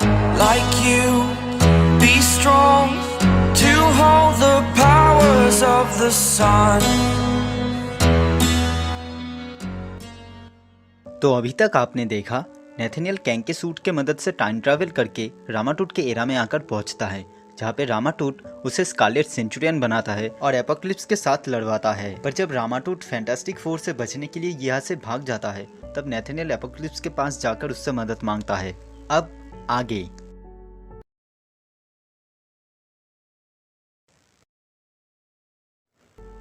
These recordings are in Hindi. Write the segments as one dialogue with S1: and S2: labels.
S1: like you. Be strong to hold the powers of the sun.
S2: तो अभी तक आपने देखा नेथनियल कैंग के सूट के मदद से टाइम ट्रैवल करके रामाटूट के एरा में आकर पहुंचता है, जहाँ पे रामाटूट उसे स्कारलेट सेंचुरियन बनाता है और एपोक्लिप्स के साथ लड़वाता है। पर जब रामाटूट फैंटास्टिक फोर से बचने के लिए यहाँ से भाग जाता है, तब नेथनियल एपोक्लिप्स के पास जाकर उससे मदद मांगता है। अब आगे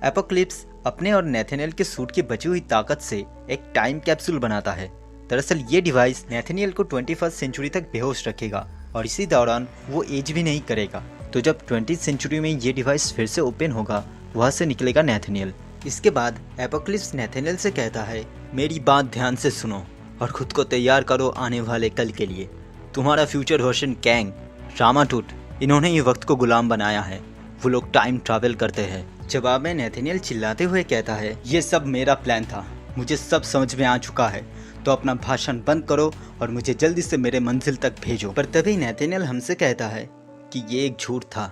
S2: एपोक्लिप्स अपने और नेथनियल के सूट की बची हुई ताकत से एक टाइम कैप्सूल बनाता है। दरअसल ये डिवाइस नेथनियल को 21वीं सेंचुरी तक बेहोश रखेगा और इसी दौरान वो एज भी नहीं करेगा। तो जब 20वीं सेंचुरी में ये डिवाइस फिर से ओपन होगा, वहाँ से निकलेगा नेथनियल। इसके बाद एपोक्लिप्स नेथनियल से कहता है, मेरी बात ध्यान से सुनो और खुद को तैयार करो आने वाले कल के लिए। तुम्हारा फ्यूचर वर्जन कैंग, रामाटूट, इन्होंने ये वक्त को गुलाम बनाया है। वो लोग टाइम ट्रैवल करते हैं। जवाब में नेथनियल चिल्लाते हुए कहता है, ये सब मेरा प्लान था, मुझे सब समझ में आ चुका है, तो अपना भाषण बंद करो और मुझे जल्दी से मेरे मंजिल तक भेजो। पर तभी नेथनियल हमसे कहता है कि ये एक झूठ था,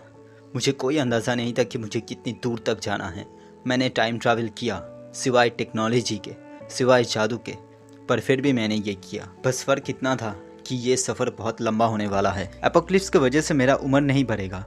S2: मुझे कोई अंदाज़ा नहीं था कि मुझे कितनी दूर तक जाना है। मैंने टाइम ट्रैवल किया, सिवाय टेक्नोलॉजी के, सिवाय जादू के, पर फिर भी मैंने ये किया। बस फ़र्क इतना था कि ये सफ़र बहुत लंबा होने वाला है। एपोक्लिप्स की वजह से मेरा उम्र नहीं बढ़ेगा,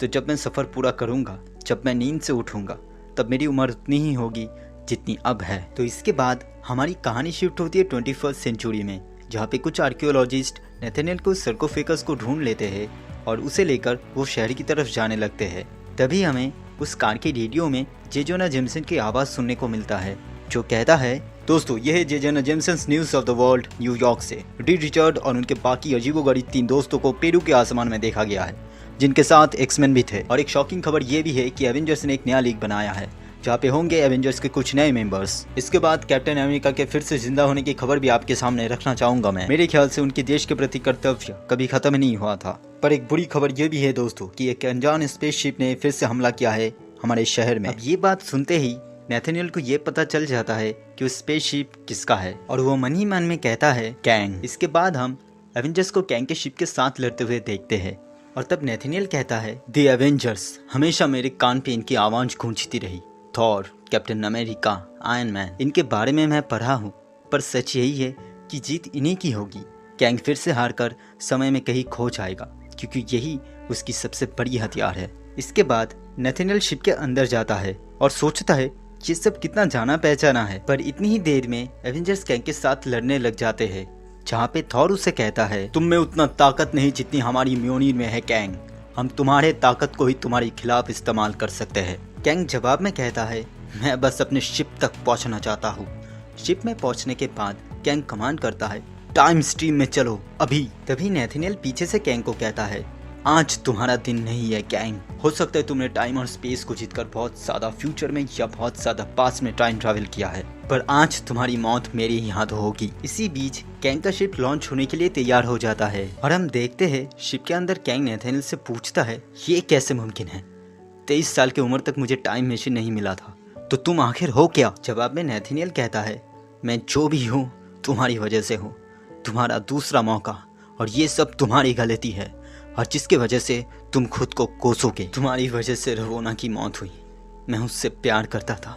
S2: तो जब मैं सफ़र पूरा करूँगा, जब मैं नींद से उठूँगा, तब मेरी उम्र उतनी ही होगी जितनी अब है। तो इसके बाद हमारी कहानी शिफ्ट होती है 21वीं सेंचुरी में, जहाँ पे कुछ आर्कियोलॉजिस्ट नेथनियल को सर्कोफेगस को ढूंढ लेते हैं और उसे लेकर वो शहर की तरफ जाने लगते हैं। तभी हमें उस कार के रेडियो में जे जोना जेमसन की आवाज़ सुनने को मिलता है, जो कहता है, दोस्तों ये है J Jonah Jameson news of the world New York से। रीड रिचर्ड और उनके बाकी अजीबोगरीब 3 दोस्तों को पेरू के आसमान में देखा गया है, जिनके साथ एक्समैन भी थे। और एक शॉकिंग खबर ये भी है कि एवेंजर्स ने एक नया लीग बनाया है, जहाँ पे होंगे एवेंजर्स के कुछ नए मेंबर्स। इसके बाद कैप्टन अमेरिका के फिर से जिंदा होने की खबर भी आपके सामने रखना चाहूंगा मैं। मेरे ख्याल से उनके देश के प्रति कर्तव्य कभी खत्म नहीं हुआ था। पर एक बुरी खबर ये भी है दोस्तों कि एक अनजान स्पेसशिप ने फिर से हमला किया है हमारे शहर में। अब ये बात सुनते ही नेथनियल को ये पता चल जाता है कि उस स्पेसशिप किसका है, और वो मन ही मन में कहता है, कैंग। इसके बाद हम एवेंजर्स को कैंग के शिप के साथ लड़ते हुए देखते हैं, और तब नेथनियल कहता है, द एवेंजर्स, हमेशा मेरे कान पे इनकी आवाज़ गूंजती रही। Thor, captain America, iron man, इनके बारे में मैं पढ़ा हूँ, पर सच यही है कि जीत इन्हीं की होगी। कैंग फिर से हारकर समय में कहीं खो जाएगा, क्योंकि यही उसकी सबसे बड़ी हथियार है। इसके बाद नेथनियल शिप के अंदर जाता है और सोचता है ये सब कितना जाना पहचाना है। पर इतनी ही देर में एवेंजर्स कैंग के साथ लड़ने लग जाते हैं, जहाँ पे थॉर उसे कहता है, तुम में उतना ताकत नहीं जितनी हमारी म्योनीर में है कैंग। हम तुम्हारे ताकत को ही तुम्हारे खिलाफ इस्तेमाल कर सकते हैं। कैंग जवाब में कहता है, मैं बस अपने शिप तक पहुंचना चाहता हूँ। शिप में पहुंचने के बाद कैंग कमांड करता है, टाइम स्ट्रीम में चलो अभी। तभी नेथनियल पीछे से कैंग को कहता है, आज तुम्हारा दिन नहीं है कैंग। हो सकता है तुमने टाइम और स्पेस को जीतकर बहुत ज्यादा फ्यूचर में या बहुत ज्यादा पास्ट में टाइम ट्रैवल किया है, पर आज तुम्हारी मौत मेरे ही हाथों होगी। इसी बीच कैंग का शिप लॉन्च होने के लिए तैयार हो जाता है, और हम देखते हैं शिप के अंदर कैंग नेथनियल से पूछता है, ये कैसे मुमकिन है? 23 साल की उम्र तक मुझे टाइम मशीन नहीं मिला था, तो तुम आखिर हो क्या? जवाब में नेथनियल कहता है, मैं जो भी हूँ तुम्हारी वजह से हूँ, तुम्हारा दूसरा मौका, और ये सब तुम्हारी गलती है, और जिसके वजह से तुम खुद को कोसोगे। तुम्हारी वजह से रवोना की मौत हुई। मैं उससे प्यार करता था,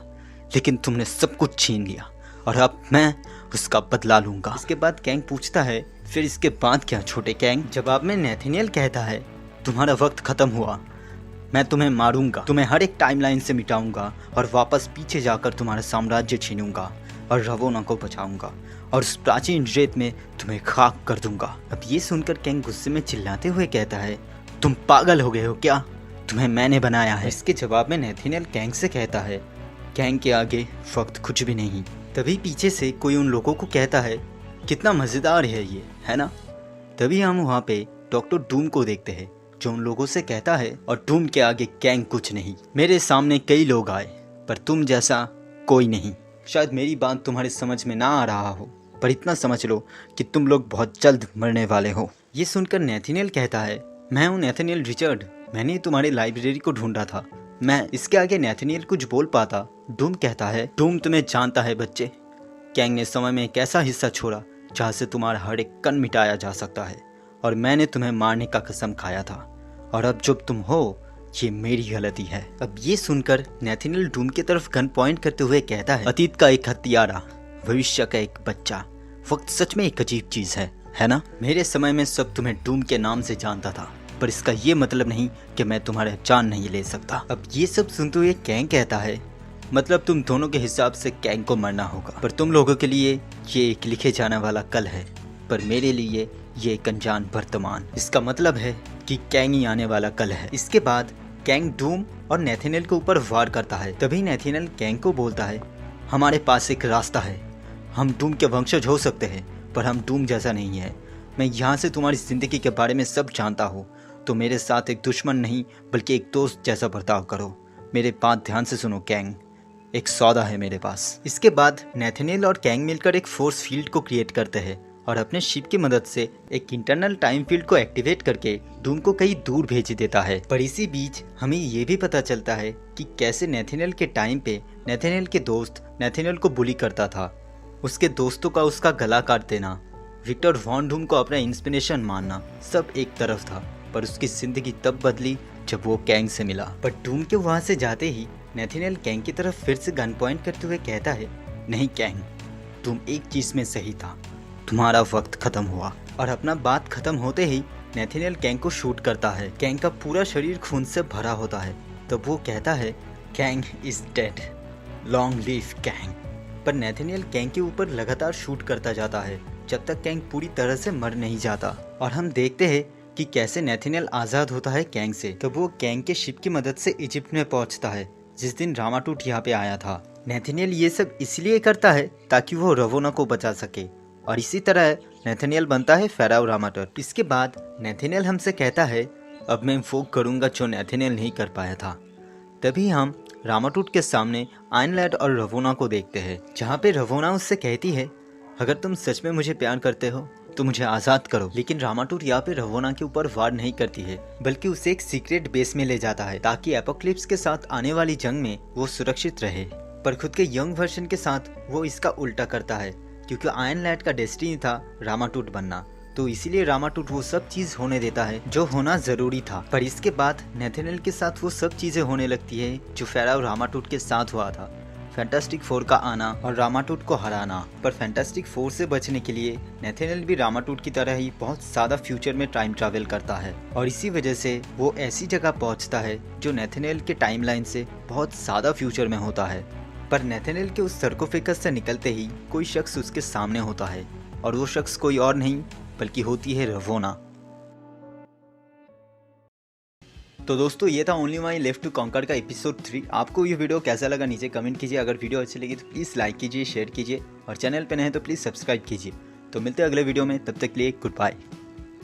S2: लेकिन तुमने सब कुछ छीन लिया, और अब मैं उसका बदला लूंगा। इसके बाद कैंग पूछता है, फिर इसके बाद क्या छोटे कैंग? जवाब में नेथनियल कहता है, तुम्हारा वक्त खत्म हुआ, मैं तुम्हें मारूंगा, तुम्हें हर एक टाइमलाइन से मिटाऊंगा, और वापस पीछे जाकर तुम्हारा साम्राज्य छीनूंगा, और रवोना को बचाऊंगा, और उस प्राचीन रेत में तुम्हें खाक कर दूंगा। अब ये सुनकर कैंग गुस्से में चिल्लाते हुए कहता है, तुम पागल हो गए हो क्या? तुम्हें मैंने बनाया है। इसके जवाब में नेथनियल कैंग से कहता है, कैंग के आगे वक्त कुछ भी नहीं। तभी पीछे से कोई उन लोगों को कहता है, कितना मजेदार है ये, है ना? तभी हम वहाँ पे डॉक्टर डूम को देखते हैं, जो उन लोगों से कहता है, और डूम के आगे कैंग कुछ नहीं। मेरे सामने कई लोग आए, पर तुम जैसा कोई नहीं। शायद मेरी बात तुम्हारे समझ में ना आ रहा हो, पर इतना समझ लो कि तुम लोग बहुत जल्द मरने वाले हो। ये सुनकर नेथनियल कहता है, मैं हूँ नेथनियल रिचर्ड, मैंने तुम्हारी लाइब्रेरी को ढूंढा था। मैं इसके आगे नेथनियल कुछ बोल पाता। डूम कहता है, डूम तुम्हें जानता है बच्चे, कैंग ने समय में एक ऐसा हिस्सा छोड़ा जहाँ से तुम्हारा हर एक कण मिटाया जा सकता है, और मैंने तुम्हें मारने का कसम खाया था, और अब जो तुम हो ये मेरी गलती है। अब ये सुनकर नेथनियल डूम की तरफ गन पॉइंट करते हुए कहता है, अतीत का एक हत्यारा, भविष्य का एक बच्चा। वक्त सच में एक अजीब चीज है ना? मेरे समय में सब तुम्हें डूम के नाम से जानता था, पर इसका ये मतलब नहीं कि मैं तुम्हारा जान नहीं ले सकता। अब ये सब सुनते हुए कैंग कहता है, मतलब तुम दोनों के हिसाब से कैंग को मरना होगा, पर तुम लोगों के लिए ये एक लिखे जाने वाला कल है, पर मेरे लिए ये एक अनजान वर्तमान। इसका मतलब है कि कैंग ही आने वाला कल है। इसके बाद कैंग डूम और नेथनियल के ऊपर वार करता है। तभी नेथनियल कैंग को बोलता है, हमारे पास एक रास्ता है, हम डूम के वंशज हो सकते हैं, पर हम डूम जैसा नहीं है। मैं यहाँ से तुम्हारी जिंदगी के बारे में सब जानता हूँ, तो मेरे साथ एक दुश्मन नहीं बल्कि एक दोस्त जैसा बर्ताव करो। मेरे बात ध्यान से सुनो कैंग, एक सौदा है मेरे पास। इसके बाद नेथनियल और कैंग मिलकर एक फोर्स फील्ड को क्रिएट करते हैं और अपने शिप की मदद से एक इंटरनल टाइम फील्ड को एक्टिवेट करके डूम को कहीं दूर भेज देता है। पर इसी बीच हमें ये भी पता चलता है कि कैसे नेथनियल के टाइम पे नेथनियल के दोस्त नेथनियल को बुली करता था। उसके दोस्तों का उसका गला काट देना, विक्टर वॉन डूम को अपना इंस्पिरेशन मानना, सब एक तरफ था, पर उसकी जिंदगी तब बदली जब वो कैंग से मिला। पर डूम के वहाँ से जाते ही नेथनियल कैंग की तरफ फिर से गन पॉइंट करते हुए कहता है, नहीं कैंग, तुम एक चीज में सही था, तुम्हारा वक्त खत्म हुआ। और अपना बात खत्म होते ही नेथनियल कैंग को शूट करता है। कैंग का पूरा शरीर खून से भरा होता है। तब वो कहता है, Kang is dead, long live Kang. पर नेथनियल कैंग के ऊपर लगातार शूट करता जाता है जब तक कैंग पूरी तरह से मर नहीं जाता। और हम देखते हैं कि कैसे नेथनियल आज़ाद होता है कैंग से। तब वो कैंग के शिप की मदद से इजिप्ट में पहुंचता है जिस दिन रामाटूट यहाँ पे आया था। नेथनियल ये सब इसलिए करता है ताकि वो रवोना को बचा सके, और इसी तरह नेथनियल बनता है फेराओ रामाटूट। इसके बाद नेथनियल हमसे कहता है, अब मैं वो करूँगा जो नेथनियल नहीं कर पाया था। तभी हम रामाटूट के सामने आयनलैंड और रवोना को देखते हैं, जहाँ पे रवोना उससे कहती है, अगर तुम सच में मुझे प्यार करते हो तो मुझे आज़ाद करो। लेकिन रामाटूट यहाँ पे रवोना के ऊपर वार नहीं करती है, बल्कि उसे एक सीक्रेट बेस में ले जाता है ताकि एपोक्लिप्स के साथ आने वाली जंग में वो सुरक्षित रहे। पर खुद के यंग वर्जन के साथ वो इसका उल्टा करता है, क्योंकि आयनलैंड का डेस्टिनी था रामाटूट बनना, तो इसीलिए रामाटूट वो सब चीज होने देता है जो होना जरूरी था। पर इसके बाद नेथनियल के साथ वो सब चीजें होने लगती है जो फेराओ रामाटूट के साथ हुआ था, फैंटास्टिक फोर का आना और रामाटूट को हराना। पर फैंटास्टिक फोर से बचने के लिए नेथनियल भी रामाटूट की तरह ही बहुत ज्यादा फ्यूचर में टाइम ट्रैवल करता है, और इसी वजह से वो ऐसी जगह पहुंचता है जो नेथनियल के टाइमलाइन से बहुत ज्यादा फ्यूचर में होता है। पर नेथनियल के उस सर्कोफेगस से निकलते ही कोई शख्स उसके सामने होता है, और वो शख्स कोई और नहीं बल्कि होती है रवोना। तो दोस्तों ये था only my left to conquer का एपिसोड 3। आपको ये वीडियो कैसा लगा नीचे कमेंट कीजिए। अगर वीडियो अच्छी लगी तो प्लीज़ लाइक कीजिए, शेयर कीजिए, और चैनल पे नए हैं तो प्लीज़ सब्सक्राइब कीजिए। तो मिलते हैं अगले वीडियो में, तब तक के लिए गुड बाय।